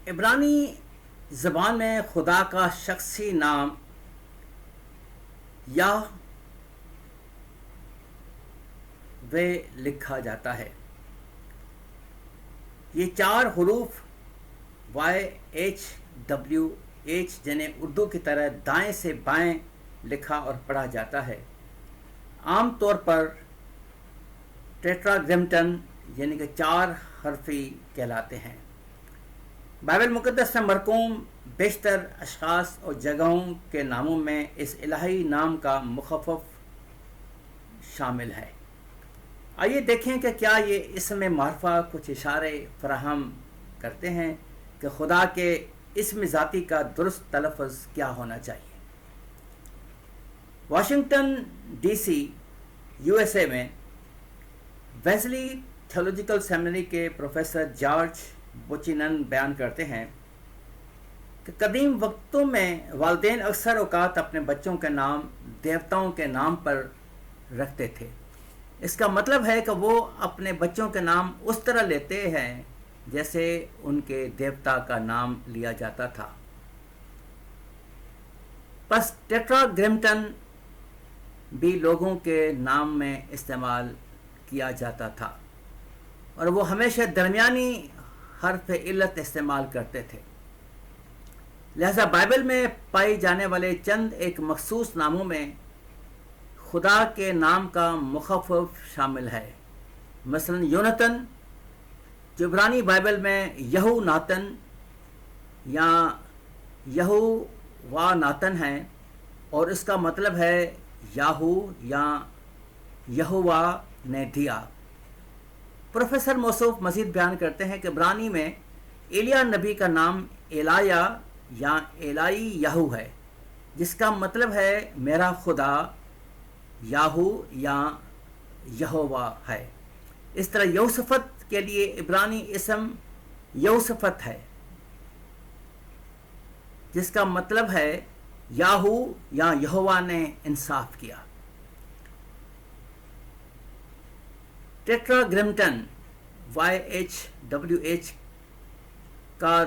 عبرانی زبان میں خدا کا شخصی نام یہوہ لکھا جاتا ہے۔ یہ 4 حروف YHWH جنہیں اردو کی طرح دائیں سے بائیں لکھا اور پڑھا جاتا ہے، عام طور پر ٹیٹراگرامٹن یعنی کہ 4 حرفی کہلاتے ہیں۔ بائبل مقدس میں مرقوم بیشتر اشخاص اور جگہوں کے ناموں میں اس الہی نام کا مخفف شامل ہے۔ آئیے دیکھیں کہ کیا یہ اسم معرفہ کچھ اشارے فراہم کرتے ہیں کہ خدا کے اسم ذاتی کا درست تلفظ کیا ہونا چاہیے۔ واشنگٹن DC USA میں ویزلی تھیولوجیکل سیمنری کے پروفیسر جارج بوچینن بیان کرتے ہیں کہ قدیم وقتوں میں والدین اکثر اوقات اپنے بچوں کے نام دیوتاؤں کے نام پر رکھتے تھے۔ اس کا مطلب ہے کہ وہ اپنے بچوں کے نام اس طرح لیتے ہیں جیسے ان کے دیوتا کا نام لیا جاتا تھا۔ پس ٹیٹراگرامٹن بھی لوگوں کے نام میں استعمال کیا جاتا تھا اور وہ ہمیشہ درمیانی حرف علت استعمال کرتے تھے۔ لہذا بائبل میں پائی جانے والے چند ایک مخصوص ناموں میں خدا کے نام کا مخفف شامل ہے۔ مثلا یوناتن جو عبرانی بائبل میں یہو ناتن یا یہوہ ناتن ہے اور اس کا مطلب ہے یاہو یا یہوہ نے دیا۔ پروفیسر موصوف مزید بیان کرتے ہیں کہ عبرانی میں ایلیا نبی کا نام ایلایا یا ایلائی یاہو ہے، جس کا مطلب ہے میرا خدا یاہو یا یہوہ ہے۔ اس طرح یوسفت کے لیے عبرانی اسم یوسفت ہے، جس کا مطلب ہے یاہو یا یہوہ نے انصاف کیا۔ ٹیٹراگرامٹن YHWH کا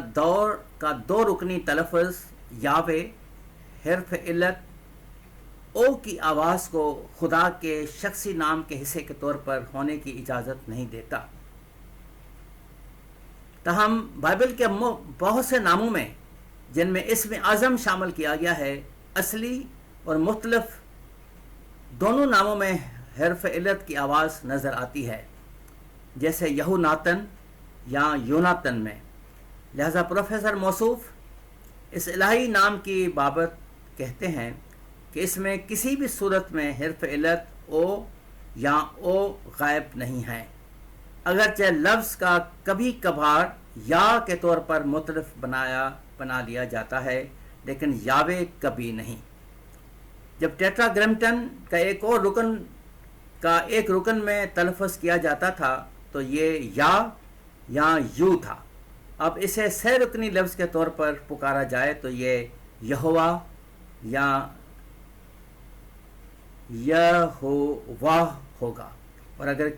دو رکنی تلفظ یاوے حرف علت او کی آواز کو خدا کے شخصی نام کے حصے کے طور پر ہونے کی اجازت نہیں دیتا۔ تاہم بائبل کے بہت سے ناموں میں جن میں اسم اعظم شامل کیا گیا ہے، اصلی اور مختلف دونوں ناموں میں حرف علت کی آواز نظر آتی ہے، جیسے یہو ناتن یا یوناتن میں۔ لہذا پروفیسر موصوف اس الہی نام کی بابت کہتے ہیں کہ اس میں کسی بھی صورت میں حرف علت او یا او غائب نہیں ہے، اگرچہ لفظ کا کبھی کبھار یا کے طور پر مختلف بنا لیا جاتا ہے، لیکن یاوے کبھی نہیں۔ جب ٹیٹراگرامٹن کا ایک رکن میں تلفظ کیا جاتا تھا تو یہ یا یو تھا۔ اب اسے 6 رکنی لفظ کے طور پر پکارا جائے تو یہ یہوہ یا یہوہ ہوگا، اور اگر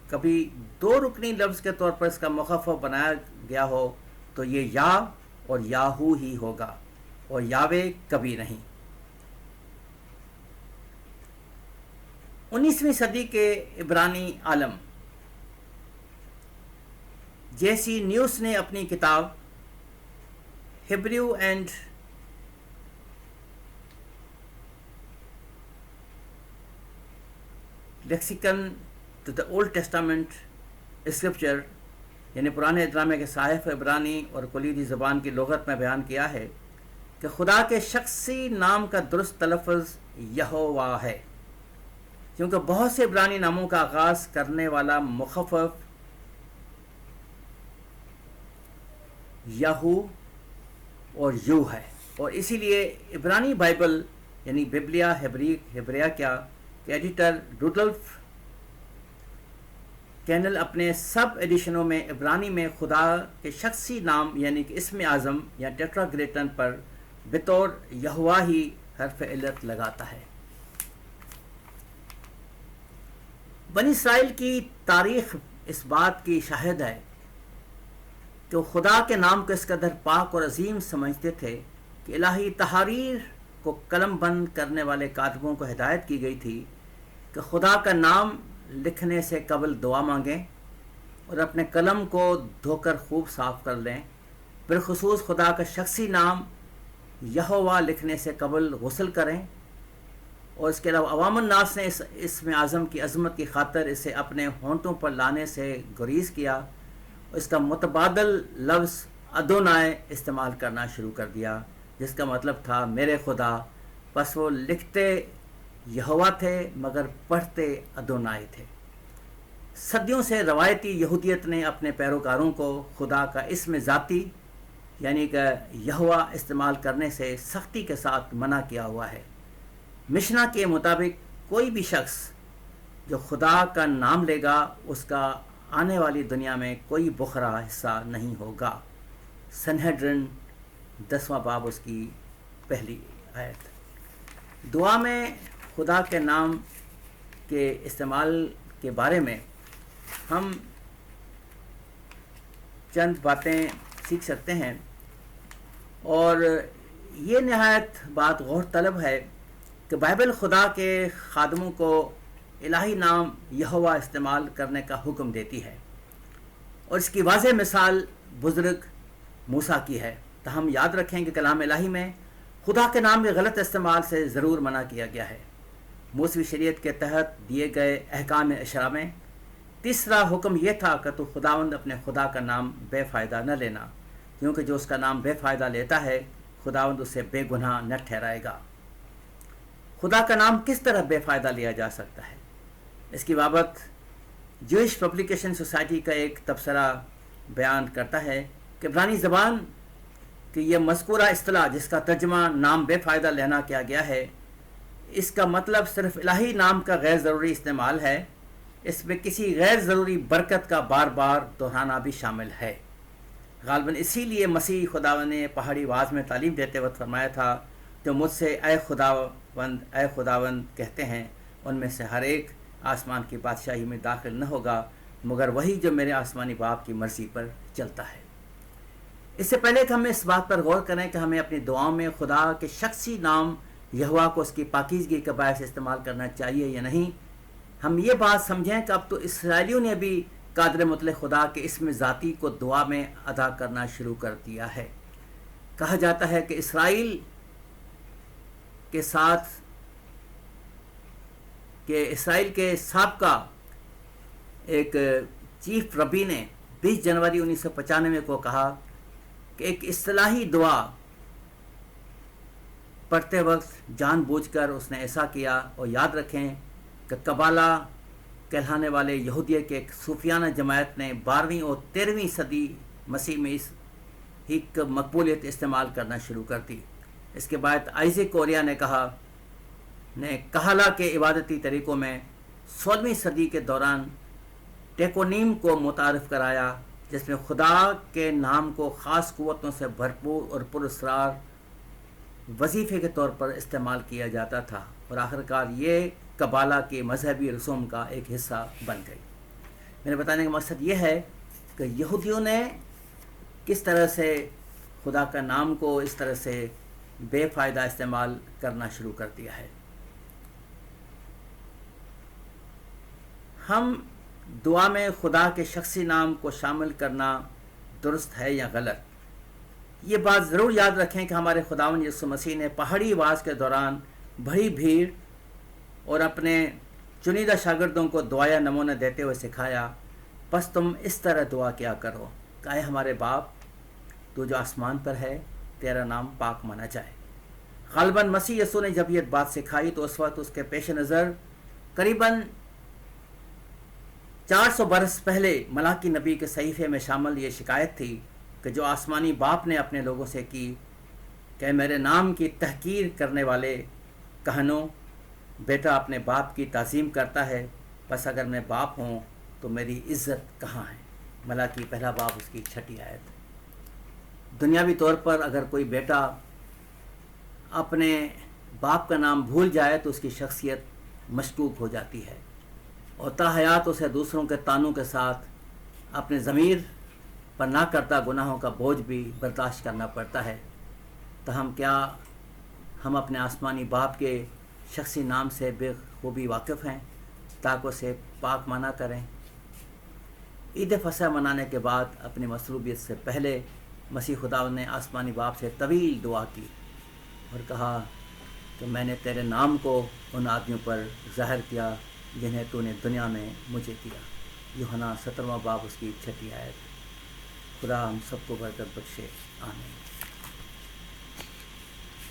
کبھی 2 رکنی لفظ کے طور پر اس کا مخفف بنایا گیا ہو تو یہ یا اور یاہو ہی ہوگا اور یاوے کبھی نہیں۔ 19ویں صدی کے عبرانی عالم JC نیوس نے اپنی کتاب Hebrew and lexicon to the Old Testament scripture یعنی پرانے ادرامے کے صحائف عبرانی اور کلیدی زبان کی لغت میں بیان کیا ہے کہ خدا کے شخصی نام کا درست تلفظ یہوہ ہے، کیونکہ بہت سے عبرانی ناموں کا آغاز کرنے والا مخفف یہو اور یو ہے، اور اسی لیے عبرانی بائبل یعنی ببلیا ہبریہ کے ایڈیٹر روڈولف کینل اپنے سب ایڈیشنوں میں عبرانی میں خدا کے شخصی نام یعنی کہ اسم اعظم یا ٹیٹراگرامٹن پر بطور یہوہ ہی حرف علت لگاتا ہے۔ بنی اسرائیل کی تاریخ اس بات کی شاہد ہے کہ وہ خدا کے نام کو اس قدر پاک اور عظیم سمجھتے تھے کہ الہی تحریر کو قلم بند کرنے والے کاتبوں کو ہدایت کی گئی تھی کہ خدا کا نام لکھنے سے قبل دعا مانگیں اور اپنے قلم کو دھو کر خوب صاف کر لیں، بالخصوص خدا کا شخصی نام یہوہ لکھنے سے قبل غسل کریں، اور اس کے علاوہ عوام الناس نے اس اسم اعظم کی عظمت کی خاطر اسے اپنے ہونٹوں پر لانے سے گریز کیا اور اس کا متبادل لفظ ادونائے استعمال کرنا شروع کر دیا، جس کا مطلب تھا میرے خدا۔ بس وہ لکھتے یہوہ تھے مگر پڑھتے ادونائے تھے۔ صدیوں سے روایتی یہودیت نے اپنے پیروکاروں کو خدا کا اسم ذاتی یعنی کہ یہوہ استعمال کرنے سے سختی کے ساتھ منع کیا ہوا ہے۔ مشنا کے مطابق کوئی بھی شخص جو خدا کا نام لے گا اس کا آنے والی دنیا میں کوئی بخرا حصہ نہیں ہوگا۔ سنہیڈرن 10واں باب اس کی پہلی آیت۔ دعا میں خدا کے نام کے استعمال کے بارے میں ہم چند باتیں سیکھ سکتے ہیں، اور یہ نہایت بات غور طلب ہے کہ بائبل خدا کے خادموں کو الہی نام یہوہ استعمال کرنے کا حکم دیتی ہے، اور اس کی واضح مثال بزرگ موسیٰ کی ہے۔ تاہم یاد رکھیں کہ کلام الہی میں خدا کے نام کے غلط استعمال سے ضرور منع کیا گیا ہے۔ موسوی شریعت کے تحت دیے گئے احکام اشرا میں تیسرا حکم یہ تھا کہ تو خداوند اپنے خدا کا نام بے فائدہ نہ لینا، کیونکہ جو اس کا نام بے فائدہ لیتا ہے خداوند اسے بے گناہ نہ ٹھہرائے گا۔ خدا کا نام کس طرح بے فائدہ لیا جا سکتا ہے؟ اس کی بابت جوئش پبلیکیشن سوسائٹی کا ایک تبصرہ بیان کرتا ہے کہ عبرانی زبان کی یہ مذکورہ اصطلاح جس کا ترجمہ نام بے فائدہ لینا کیا گیا ہے، اس کا مطلب صرف الہی نام کا غیر ضروری استعمال ہے۔ اس میں کسی غیر ضروری برکت کا بار بار دہرانا بھی شامل ہے۔ غالباً اسی لیے مسیح خداوند نے پہاڑی آواز میں تعلیم دیتے وقت فرمایا تھا، جو مجھ سے اے خداوند کہتے ہیں ان میں سے ہر ایک آسمان کی بادشاہی میں داخل نہ ہوگا مگر وہی جو میرے آسمانی باپ کی مرضی پر چلتا ہے۔ اس سے پہلے کہ ہم اس بات پر غور کریں کہ ہمیں اپنی دعاؤں میں خدا کے شخصی نام یہوہ کو اس کی پاکیزگی کے باعث استعمال کرنا چاہیے یا نہیں، ہم یہ بات سمجھیں کہ اب تو اسرائیلیوں نے بھی قادر مطلق خدا کے اسم ذاتی کو دعا میں ادا کرنا شروع کر دیا ہے۔ کہا جاتا ہے کہ اسرائیل کے سابقہ ایک چیف ربی نے 20 جنوری 1995 کو کہا کہ ایک اصطلاحی دعا پڑھتے وقت جان بوجھ کر اس نے ایسا کیا، اور یاد رکھیں کہ قبالہ کہلانے والے یہودیہ کے ایک صوفیانہ جماعت نے 12ویں اور 13ویں صدی مسیح میں اس ہی مقبولیت استعمال کرنا شروع کر دی۔ اس کے بعد آئزیک کوریا نے کہلا کے عبادتی طریقوں میں 16ویں صدی کے دوران ٹیکونیم کو متعارف کرایا، جس میں خدا کے نام کو خاص قوتوں سے بھرپور اور پراسرار وظیفے کے طور پر استعمال کیا جاتا تھا، اور آخرکار یہ قبالہ کے مذہبی رسوم کا ایک حصہ بن گئی۔ میرے بتانے کا مقصد یہ ہے کہ یہودیوں نے کس طرح سے خدا کا نام کو اس طرح سے بے فائدہ استعمال کرنا شروع کر دیا ہے۔ ہم دعا میں خدا کے شخصی نام کو شامل کرنا درست ہے یا غلط؟ یہ بات ضرور یاد رکھیں کہ ہمارے خداوند یسوع مسیح نے پہاڑی آواز کے دوران بڑی بھیڑ اور اپنے چنیدہ شاگردوں کو دعایا نمونہ دیتے ہوئے سکھایا، بس تم اس طرح دعا کیا کرو کہ اے ہمارے باپ تو جو آسمان پر ہے، تیرا نام پاک مانا جائے۔ غالباً مسیح یسوع نے جب یہ بات سکھائی تو اس وقت اس کے پیش نظر قریباً 400 برس پہلے ملاکی نبی کے صحیفے میں شامل یہ شکایت تھی کہ جو آسمانی باپ نے اپنے لوگوں سے کی کہ میرے نام کی تحقیر کرنے والے کہنوں، بیٹا اپنے باپ کی تعظیم کرتا ہے، بس اگر میں باپ ہوں تو میری عزت کہاں ہے؟ ملاکی پہلا باب اس کی 6 آیت۔ دنیاوی طور پر اگر کوئی بیٹا اپنے باپ کا نام بھول جائے تو اس کی شخصیت مشکوک ہو جاتی ہے، اور تا حیات اسے دوسروں کے طعنوں کے ساتھ اپنے ضمیر پر نہ کرتا گناہوں کا بوجھ بھی برداشت کرنا پڑتا ہے، تاہم کیا ہم اپنے آسمانی باپ کے شخصی نام سے بے خوبی واقف ہیں تاکہ اسے پاک مانا کریں؟ عید فصح منانے کے بعد اپنی مصلوبیت سے پہلے مسیح خدا نے آسمانی باپ سے طویل دعا کی اور کہا کہ میں نے تیرے نام کو ان آدمیوں پر ظاہر کیا جنہیں تو نے دنیا میں مجھے دیا۔ یوحنا 17واں باب اس کی 6 آیت۔ خدا ہم سب کو برکت بخشے، آمین۔